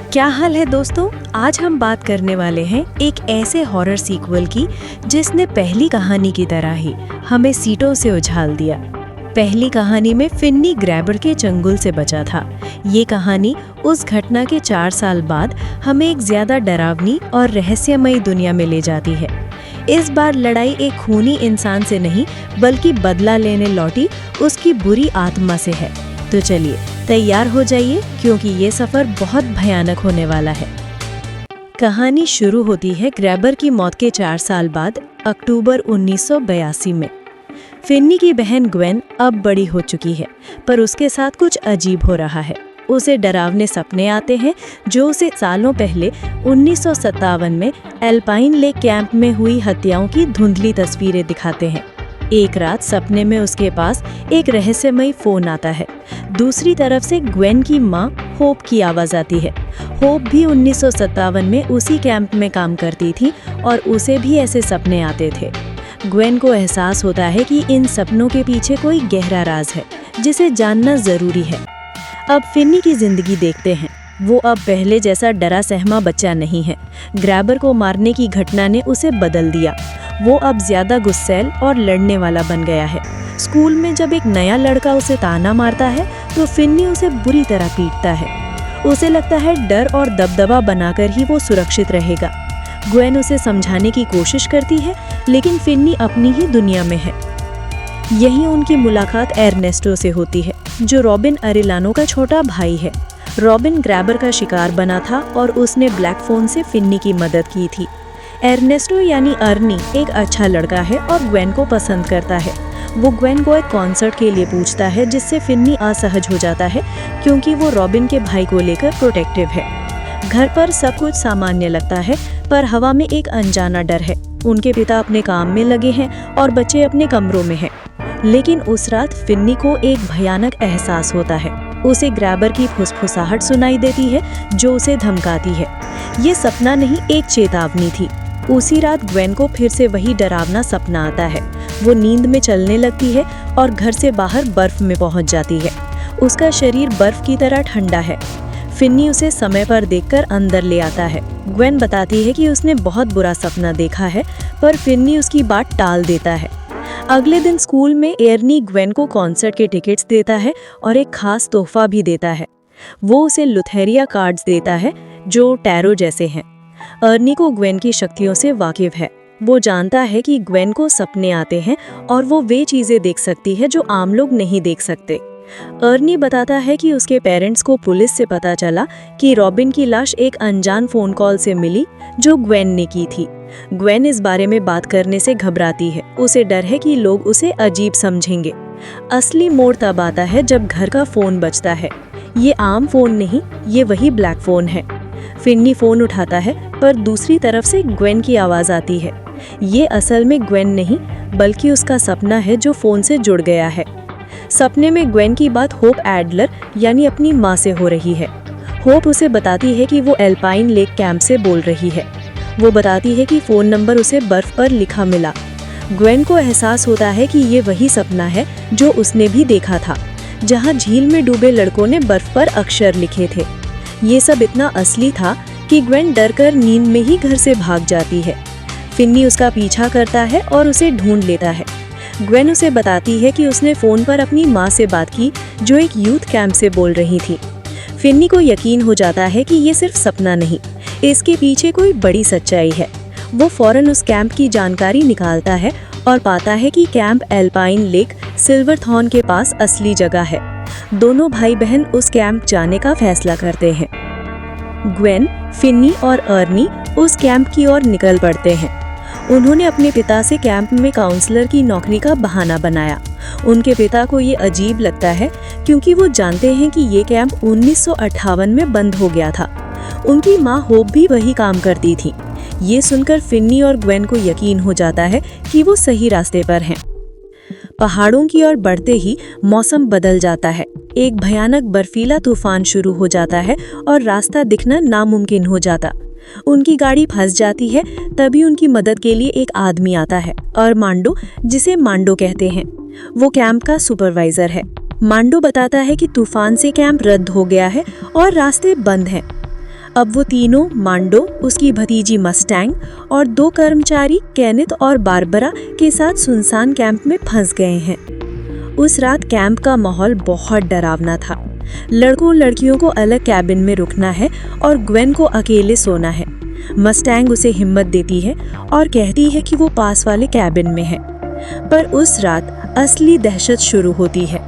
क्या हाल है दोस्तों। आज हम बात करने वाले हैं एक ऐसे हॉरर सीक्वल की जिसने पहली कहानी की तरह ही हमें सीटों से उछाल दिया। पहली कहानी में फिन्नी ग्रैबर के चंगुल से बचा था। ये कहानी उस घटना के 4 साल बाद हमें एक ज्यादा डरावनी और रहस्यमयी दुनिया में ले जाती है। इस बार लड़ाई एक खूनी इंसान से नहीं बल्कि बदला लेने लौटी उसकी बुरी आत्मा से है। तो चलिए तैयार हो जाइए क्योंकि ये सफर बहुत भयानक होने वाला है। कहानी शुरू होती है ग्रैबर की मौत के 4 साल बाद अक्टूबर 1982 में। फिन्नी की बहन ग्वेन अब बड़ी हो चुकी है, पर उसके साथ कुछ अजीब हो रहा है। उसे डरावने सपने आते हैं जो उसे सालों पहले 1957 में एल्पाइन लेक कैंप में हुई हत्याओं की धुंधली तस्वीरें दिखाते हैं। एक रात सपने में उसके पास एक रहस्यमयी फोन आता है। दूसरी तरफ से ग्वेन की माँ होप की आवाज़ आती है। होप भी 1957 में उसी कैंप में काम करती थी और उसे भी ऐसे सपने आते थे। ग्वेन को एहसास होता है कि इन सपनों के पीछे कोई गहरा राज है जिसे जानना ज़रूरी है। अब फिन्नी की ज़िंदगी देखते हैं। वो अब पहले जैसा डरा सहमा बच्चा नहीं है। ग्रैबर को मारने की घटना ने उसे बदल दिया। वो अब ज़्यादा गुस्सैल और लड़ने वाला बन गया है। स्कूल में जब एक नया लड़का उसे ताना मारता है तो फिन्नी उसे बुरी तरह पीटता है। उसे लगता है डर और दबदबा बनाकर ही वो सुरक्षित रहेगा। ग्वेन उसे समझाने की कोशिश करती है, लेकिन फिन्नी अपनी ही दुनिया में है। यही उनकी मुलाकात एर्नेस्टो से होती है, जो रॉबिन अरेलानो का छोटा भाई है। रॉबिन ग्रैबर का शिकार बना था और उसने ब्लैक फोन से फिन्नी की मदद की थी। एर्नेस्टो यानी अर्नी एक अच्छा लड़का है और ग्वेन को पसंद करता है। वो ग्वेन को एक कॉन्सर्ट के लिए पूछता है, जिससे फिन्नी असहज हो जाता है क्योंकि वो रॉबिन के भाई को लेकर प्रोटेक्टिव है। घर पर सब कुछ सामान्य लगता है, पर हवा में एक अनजाना डर है। उनके पिता अपने काम में लगे हैं और बच्चे अपने कमरों में हैं। लेकिन उस रात फिन्नी को एक भयानक एहसास होता है। उसे ग्रैबर की फुसफुसाहट सुनाई देती है जो उसे धमकाती है। ये सपना नहीं, एक चेतावनी थी। उसी रात ग्वेन को फिर से वही डरावना सपना आता है। वो नींद में चलने लगती है और घर से बाहर बर्फ में पहुंच जाती है। उसका शरीर बर्फ की तरह ठंडा है। फिन्नी उसे समय पर देखकर अंदर ले आता है। ग्वेन बताती है कि उसने बहुत बुरा सपना देखा है, पर फिन्नी उसकी बात टाल देता है। अगले दिन स्कूल में एर्नी ग्वेन को कॉन्सर्ट के टिकट्स देता है और एक खास तोहफा भी देता है। वो उसे लुथेरिया कार्ड्स देता है जो टैरो जैसे हैं। अर्नी को ग्वेन की शक्तियों से वाकिफ है। वो जानता है कि ग्वेन को सपने आते हैं और वो वे चीजें देख सकती है जो आम लोग नहीं देख सकते। अर्नी बताता है कि उसके पेरेंट्स को पुलिस से पता चला कि रॉबिन की लाश एक अनजान फोन कॉल से मिली जो ग्वेन ने की थी। ग्वेन इस बारे में बात करने से घबराती है। उसे डर है कि लोग उसे अजीब समझेंगे। असली मोड़ तब आता है जब घर का फोन बजता है। ये आम फोन नहीं, ये वही ब्लैक फोन है। फिन्नी फोन उठाता है, पर दूसरी तरफ से ग्वेन की आवाज़ आती है। ये असल में ग्वेन नहीं बल्कि उसका सपना है जो फोन से जुड़ गया है। सपने में ग्वेन की बात होप एडलर यानी अपनी माँ से हो रही है। होप उसे बताती है कि वो एल्पाइन लेक कैंप से बोल रही है। वो बताती है कि फ़ोन नंबर उसे बर्फ पर लिखा मिला। ग्वेन को एहसास होता है कि ये वही सपना है जो उसने भी देखा था, जहाँ झील में डूबे लड़कों ने बर्फ पर अक्षर लिखे थे। ये सब इतना असली था कि ग्वेन डरकर नींद में ही घर से भाग जाती है। फिन्नी उसका पीछा करता है और उसे ढूंढ लेता है। ग्वेन उसे बताती है कि उसने फ़ोन पर अपनी माँ से बात की जो एक यूथ कैंप से बोल रही थी। फिन्नी को यकीन हो जाता है कि ये सिर्फ सपना नहीं, इसके पीछे कोई बड़ी सच्चाई है। वो फौरन उस कैंप की जानकारी निकालता है और पाता है कि कैंप एल्पाइन लेक सिल्वरथॉर्न के पास असली जगह है। दोनों भाई बहन उस कैंप जाने का फैसला करते हैं। ग्वेन, फिन्नी और अर्नी उस कैंप की ओर निकल पड़ते हैं। उन्होंने अपने पिता से कैंप में काउंसलर की नौकरी का बहाना बनाया। उनके पिता को ये अजीब लगता है क्योंकि वो जानते हैं कि ये कैंप 1958 में बंद हो गया था। उनकी माँ होप भी वही काम करती थी। ये सुनकर फिन्नी और ग्वेन को यकीन हो जाता है कि वो सही रास्ते पर हैं। पहाड़ों की ओर बढ़ते ही मौसम बदल जाता है। एक भयानक बर्फीला तूफान शुरू हो जाता है और रास्ता दिखना नामुमकिन हो जाता। उनकी गाड़ी फंस जाती है। तभी उनकी मदद के लिए एक आदमी आता है, अरमांडो, जिसे मांडो कहते हैं। वो कैंप का सुपरवाइजर है। मांडो बताता है कि तूफान से कैंप रद्द हो गया है और रास्ते बंद हैं। अब वो तीनों मांडो, उसकी भतीजी मस्टैंग और 2 कर्मचारी केनेथ और बारबरा के साथ सुनसान कैंप में फंस गए हैं। उस रात कैंप का माहौल बहुत डरावना था। लड़कों लड़कियों को अलग कैबिन में रुकना है और ग्वेन को अकेले सोना है। मस्टैंग उसे हिम्मत देती है और कहती है कि वो पास वाले कैबिन में है। पर उस रात असली दहशत शुरू होती है।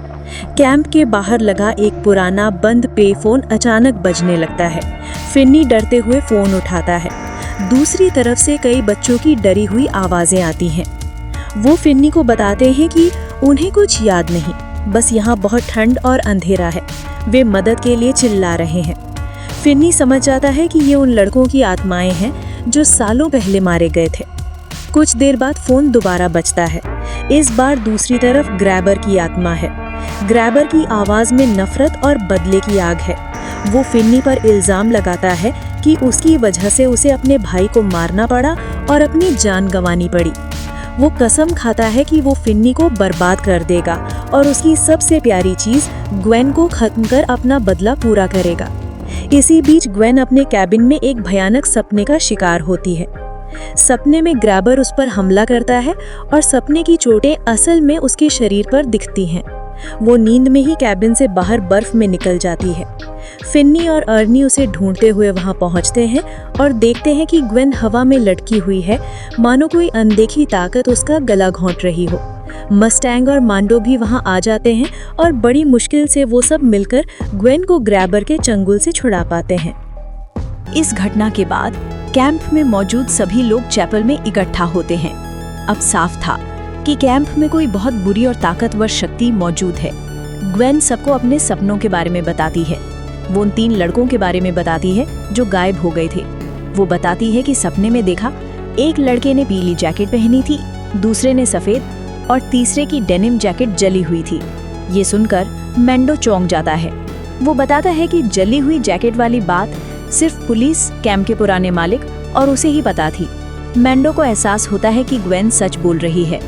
कैंप के बाहर लगा एक पुराना बंद पे फोन अचानक बजने लगता है। फिन्नी डरते हुए फोन उठाता है। दूसरी तरफ से कई बच्चों की डरी हुई आवाजें आती हैं। वो फिन्नी को बताते हैं कि उन्हें कुछ याद नहीं, बस यहाँ बहुत ठंड और अंधेरा है। वे मदद के लिए चिल्ला रहे हैं। फिन्नी समझ जाता है कि ये उन लड़कों की आत्माएं हैं जो सालों पहले मारे गए थे। कुछ देर बाद फोन दोबारा बजता है। इस बार दूसरी तरफ ग्रैबर की आत्मा है। ग्रैबर की आवाज में नफरत और बदले की आग है। वो फिन्नी पर इल्जाम लगाता है कि उसकी वजह से उसे अपने भाई को मारना पड़ा और अपनी जान गंवानी पड़ी। वो कसम खाता है कि वो फिन्नी को बर्बाद कर देगा और उसकी सबसे प्यारी चीज ग्वेन को खत्म कर अपना बदला पूरा करेगा। इसी बीच ग्वेन अपने कैबिन में एक भयानक सपने का शिकार होती है। सपने में ग्रैबर उस पर हमला करता है और सपने की चोटें असल में उसके शरीर पर दिखती हैं। वो नींद में ही कैबिन से बाहर बर्फ में निकल जाती है। फिन्नी और अर्नी उसे ढूंढते हुए वहां पहुंचते हैं और देखते हैं कि ग्वेन हवा में लटकी हुई है, मानो कोई अनदेखी ताकत उसका गला घोंट रही हो। मस्टैंग और मांडो भी वहां आ जाते हैं और बड़ी मुश्किल से वो सब मिलकर ग्वेन को ग्रैबर के चंगुल से छुड़ा पाते हैं। इस घटना के बाद कैंप में मौजूद सभी लोग चैपल में इकट्ठा होते हैं। अब साफ था कि कैंप में कोई बहुत बुरी और ताकतवर शक्ति मौजूद है। ग्वेन सबको अपने सपनों के बारे में बताती है। वो उन 3 लड़कों के बारे में बताती है जो गायब हो गए थे। वो बताती है कि सपने में देखा, एक लड़के ने पीली जैकेट पहनी थी, दूसरे ने सफेद और तीसरे की डेनिम जैकेट जली हुई थी। ये सुनकर मैंडो चौंक जाता है। वो बताता है कि जली हुई जैकेट वाली बात सिर्फ पुलिस, कैंप के पुराने मालिक और उसे ही पता थी। मैंडो को एहसास होता है कि ग्वेन सच बोल रही है।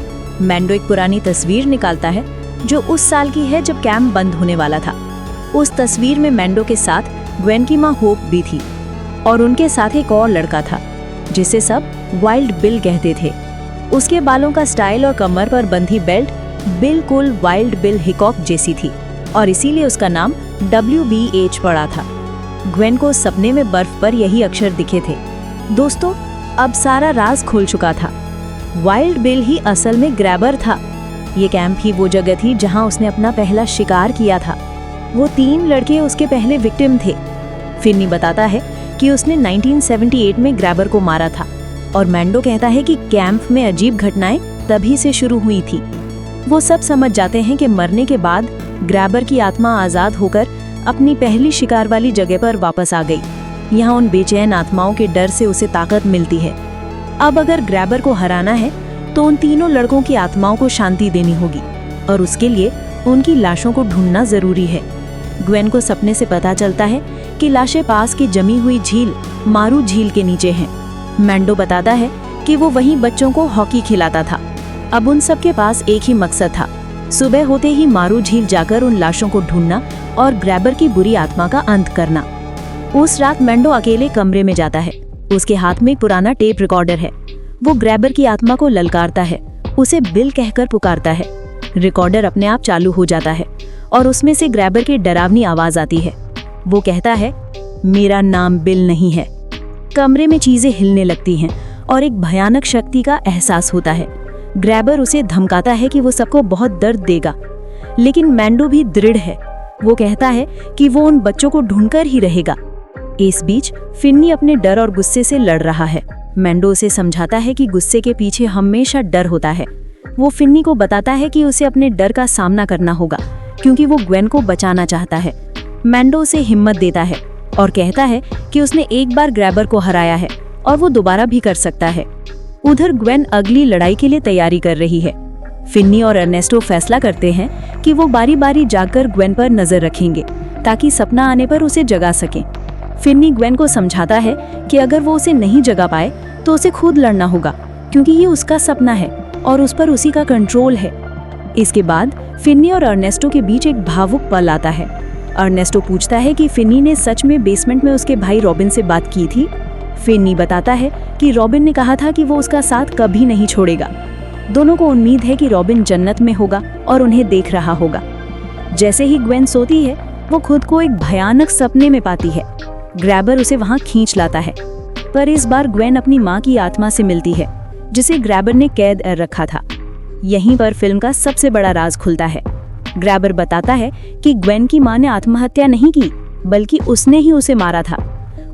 मैंडो एक पुरानी तस्वीर निकालता है जो उस साल की है जब कैंप बंद होने वाला था। उस तस्वीर में मैंडो के साथ ग्वेन की माँ होप भी थी और उनके साथ एक और लड़का था जिसे सब वाइल्ड बिल कहते थे। उसके बालों का स्टाइल और कमर पर बंधी बेल्ट बिल्कुल वाइल्ड बिल हिकॉक जैसी थी और इसीलिए उसका नाम WBH पड़ा था। ग्वेन को सपने में बर्फ पर यही अक्षर दिखे थे। दोस्तों, अब सारा राज खुल चुका था। वाइल्ड बिल ही असल में ग्रैबर था। ये कैंप ही वो जगह थी जहां उसने अपना पहला शिकार किया था। वो 3 लड़के उसके पहले विक्टिम थे। फिन्नी बताता है कि उसने 1978 में ग्रैबर को मारा था और मैंडो कहता है कि कैंप में अजीब घटनाएं तभी से शुरू हुई थी। वो सब समझ जाते हैं कि मरने के बाद ग्रैबर की आत्मा आजाद होकर अपनी पहली शिकार वाली जगह पर वापस आ गई। यहाँ उन बेचैन आत्माओं के डर से उसे ताकत मिलती है। अब अगर ग्रैबर को हराना है तो उन तीनों लड़कों की आत्माओं को शांति देनी होगी और उसके लिए उनकी लाशों को ढूंढना जरूरी है। ग्वेन को सपने से पता चलता है कि लाशें पास की जमी हुई झील मारू झील के नीचे हैं। मैंडो बताता है कि वो वहीं बच्चों को हॉकी खिलाता था। अब उन सब के पास एक ही मकसद था, सुबह होते ही मारू झील जाकर उन लाशों को ढूंढना और ग्रैबर की बुरी आत्मा का अंत करना। उस रात मैंडो अकेले कमरे में जाता है। उसके हाथ में पुराना टेप रिकॉर्डर है। वो ग्रैबर की आत्मा को ललकारता है, उसे बिल कहकर पुकारता है। रिकॉर्डर अपने आप चालू हो जाता है और उसमें से ग्रैबर की डरावनी आवाज आती है। वो कहता है, मेरा नाम बिल नहीं है। कमरे में चीजें हिलने लगती हैं और एक भयानक शक्ति का एहसास होता है। ग्रैबर उसे धमकाता है कि वो सबको बहुत दर्द देगा, लेकिन मैंडो भी दृढ़ है। वो कहता है कि वो उन बच्चों को ढूंढकर ही रहेगा। इस बीच फिन्नी अपने डर और गुस्से से लड़ रहा है। मैंडो उसे समझाता है कि गुस्से के पीछे हमेशा डर होता है। वो फिन्नी को बताता है कि उसे अपने डर का सामना करना होगा क्योंकि वो ग्वेन को बचाना चाहता है। मैंडो उसे हिम्मत देता है और कहता है कि उसने एक बार ग्रैबर को हराया है और वो दोबारा भी कर सकता है। उधर ग्वेन अगली लड़ाई के लिए तैयारी कर रही है। फिन्नी और अर्नेस्टो फैसला करते हैं कि वो बारी बारी जाकर ग्वेन पर नजर रखेंगे ताकि सपना आने पर उसे जगा सकें। फिन्नी ग्वेन को समझाता है कि अगर वो उसे नहीं जगा पाए तो उसे खुद लड़ना होगा क्योंकि ये उसका सपना है और उस पर उसी का कंट्रोल है। इसके बाद फिन्नी और अर्नेस्टो के बीच एक भावुक पल आता है। अर्नेस्टो पूछता है कि फिन्नी ने सच में बेसमेंट में उसके भाई रॉबिन से बात की थी। फिन्नी बताता है कि रॉबिन ने कहा था कि वो उसका साथ कभी नहीं छोड़ेगा। दोनों को उम्मीद है कि रॉबिन जन्नत में होगा और उन्हें देख रहा होगा। जैसे ही ग्वेन सोती है, वो खुद को एक भयानक सपने में पाती है। ग्रैबर उसे वहां खींच लाता है, पर इस बार ग्वेन अपनी माँ की आत्मा से मिलती है, जिसे ग्रैबर ने कैद कर रखा था। यहीं पर फिल्म का सबसे बड़ा राज खुलता है। ग्रैबर बताता है कि ग्वेन की माँ ने आत्महत्या नहीं की, बल्कि उसने ही उसे मारा था।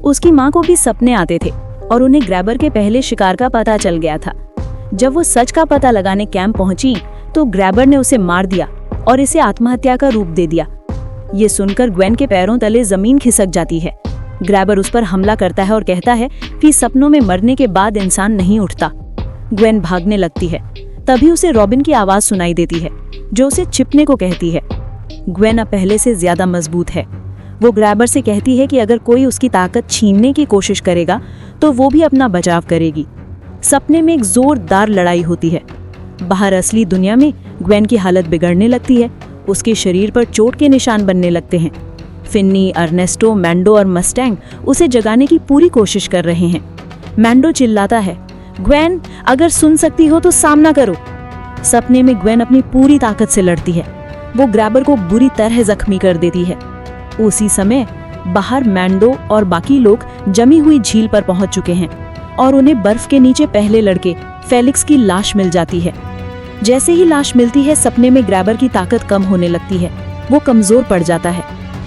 उसकी माँ को भी सपने आते थे और उन्हें ग्रैबर के पहले शिकार का पता चल गया था। जब वो सच का पता लगाने कैंप पहुंची तो ग्रैबर ने उसे मार दिया और इसे आत्महत्या का रूप दे दिया। ये सुनकर ग्वेन के पैरों तले जमीन खिसक जाती है। ग्रैबर उस पर हमला करता है और कहता है कि सपनों में मरने के बाद इंसान नहीं उठता। ग्वेन भागने लगती है। तभी उसे रॉबिन की आवाज सुनाई देती है, जो उसे छिपने को कहती है। ग्वेन अब पहले से ज्यादा मजबूत है। वो ग्रैबर से कहती है कि अगर कोई उसकी ताकत छीनने की कोशिश करेगा तो वो भी अपना बचाव करेगी। सपने में एक जोरदार लड़ाई होती है। बाहर असली दुनिया में ग्वेन की हालत बिगड़ने लगती है। उसके शरीर पर चोट के निशान बनने लगते हैं। फिन्नी, अर्नेस्टो, मैंडो और मस्टैंग उसे जगाने की पूरी कोशिश कर रहे हैं। मैंडो चिल्लाता है, ग्वेन, अगर सुन सकती हो तो सामना करो। सपने में ग्वेन अपनी पूरी ताकत से लड़ती है। वो ग्रैबर को बुरी तरह जख्मी कर देती है। उसी समय बाहर मैंडो और बाकी लोग जमी हुई झील पर पहुंच चुके हैं और उन्हें बर्फ के नीचे पहले लड़के फेलिक्स की लाश मिल जाती है। जैसे ही लाश मिलती है, सपने में ग्रैबर की ताकत कम होने लगती है। वो कमजोर पड़ जाता है।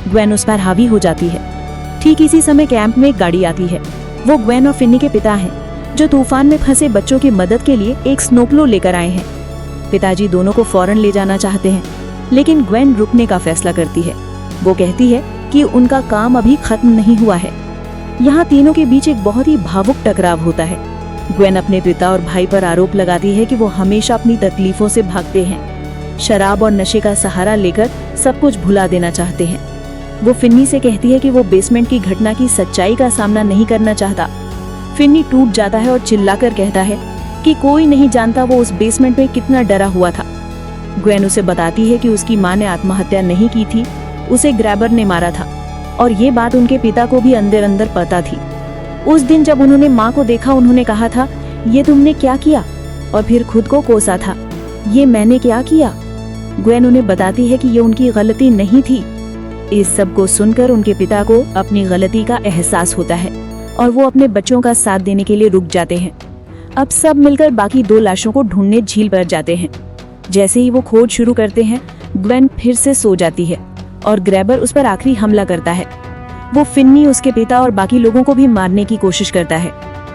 ग्वेन उस पर हावी हो जाती है। ठीक इसी समय कैंप में एक गाड़ी आती है। वो ग्वेन और फिन्नी के पिता हैं, जो तूफान में फंसे बच्चों की मदद के लिए एक स्नोप्लो लेकर आए हैं। पिताजी दोनों को फौरन ले जाना चाहते हैं, लेकिन ग्वेन रुकने का फैसला करती है। वो कहती है कि उनका काम अभी खत्म नहीं हुआ है। यहाँ तीनों के बीच एक बहुत ही भावुक टकराव होता है। ग्वेन अपने पिता और भाई पर आरोप लगाती है कि वो हमेशा अपनी तकलीफों से भागते हैं, शराब और नशे का सहारा लेकर सब कुछ भुला देना चाहते हैं। वो फिन्नी से कहती है कि वो बेसमेंट की घटना की सच्चाई का सामना नहीं करना चाहता। फिन्नी टूट जाता है और चिल्लाकर कहता है कि कोई नहीं जानता वो उस बेसमेंट में कितना डरा हुआ था। ग्वेन उसे बताती है कि उसकी माँ ने आत्महत्या नहीं की थी, उसे ग्रैबर ने मारा था, और ये बात उनके पिता को भी अंदर अंदर पता थी। उस दिन जब उन्होंने माँ को देखा, उन्होंने कहा था, ये तुमने क्या किया, और फिर खुद को कोसा था, ये मैंने क्या किया। ग्वेन उन्हें बताती है कि ये उनकी गलती नहीं थी। इस सब को सुनकर उनके पिता को अपनी गलती का एहसास होता है और वो अपने बच्चों का साथ देने के लिए रुक जाते हैं। अब सब मिलकर बाकी 2 लाशों को ढूंढने झील पर जाते हैं। जैसे ही वो खोज शुरू करते हैं, ग्वेन फिर से सो जाती है और ग्रैबर उस पर आखिरी हमला करता है। वो फिन्नी, उसके पिता और बाकी लोगों को भी मारने की कोशिश करता है,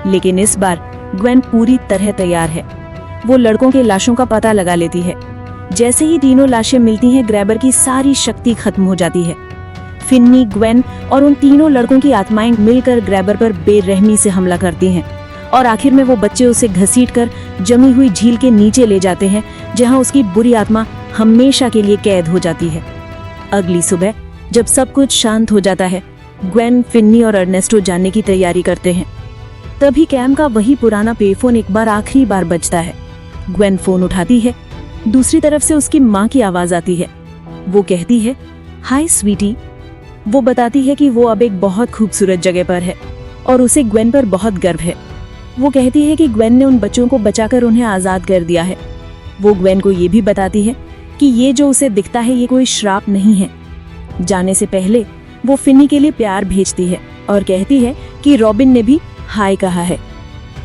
लेकिन इस बार ग्वेन पूरी तरह तैयार है। वो लड़कों के लाशों का पता लगा लेती है। जैसे ही तीनों लाशें मिलती हैं, ग्रैबर की सारी शक्ति खत्म हो जाती है। फिन्नी, ग्वेन और उन तीनों लड़कों की आत्माएं मिलकर ग्रैबर पर बेरहमी से हमला करती हैं और आखिर में वो बच्चे उसे घसीटकर जमी हुई झील के नीचे ले जाते हैं, जहां उसकी बुरी आत्मा हमेशा के लिए कैद हो जाती है। अगली सुबह जब सब कुछ शांत हो जाता है, ग्वेन, फिन्नी और अर्नेस्टो जाने की तैयारी करते हैं। तभी कैंप का वही पुराना पेफोन एक बार आखिरी बार बजता है। ग्वेन फोन उठाती है। दूसरी तरफ से उसकी माँ की आवाज आती है। वो कहती है, हाय स्वीटी। वो बताती है कि वो अब एक बहुत खूबसूरत जगह पर है और उसे ग्वेन पर बहुत गर्व है। वो कहती है कि ग्वेन ने उन बच्चों को बचाकर उन्हें आजाद कर दिया है। वो ग्वेन को ये भी बताती है कि ये जो उसे दिखता है, ये कोई श्राप नहीं है। जाने से पहले वो फिन्नी के लिए प्यार भेजती है और कहती है कि रॉबिन ने भी हाय कहा है,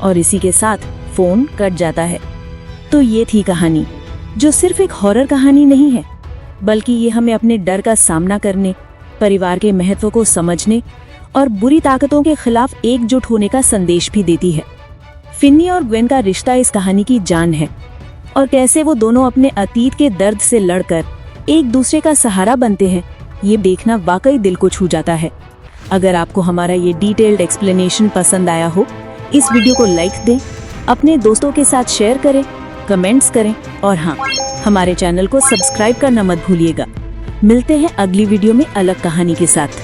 और इसी के साथ फोन कट जाता है। तो ये थी कहानी, जो सिर्फ एक हॉरर कहानी नहीं है, बल्कि ये हमें अपने डर का सामना करने, परिवार के महत्व को समझने और बुरी ताकतों के खिलाफ एकजुट होने का संदेश भी देती है। फिन्नी और ग्वेन का रिश्ता इस कहानी की जान है, और कैसे वो दोनों अपने अतीत के दर्द से लड़कर एक दूसरे का सहारा बनते हैं, ये देखना वाकई दिल को छू जाता है। अगर आपको हमारा ये डिटेल्ड एक्सप्लेनेशन पसंद आया हो, इस वीडियो को लाइक दें, अपने दोस्तों के साथ शेयर करें, कमेंट्स करें, और हाँ, हमारे चैनल को सब्सक्राइब करना मत भूलिएगा। मिलते हैं अगली वीडियो में अलग कहानी के साथ।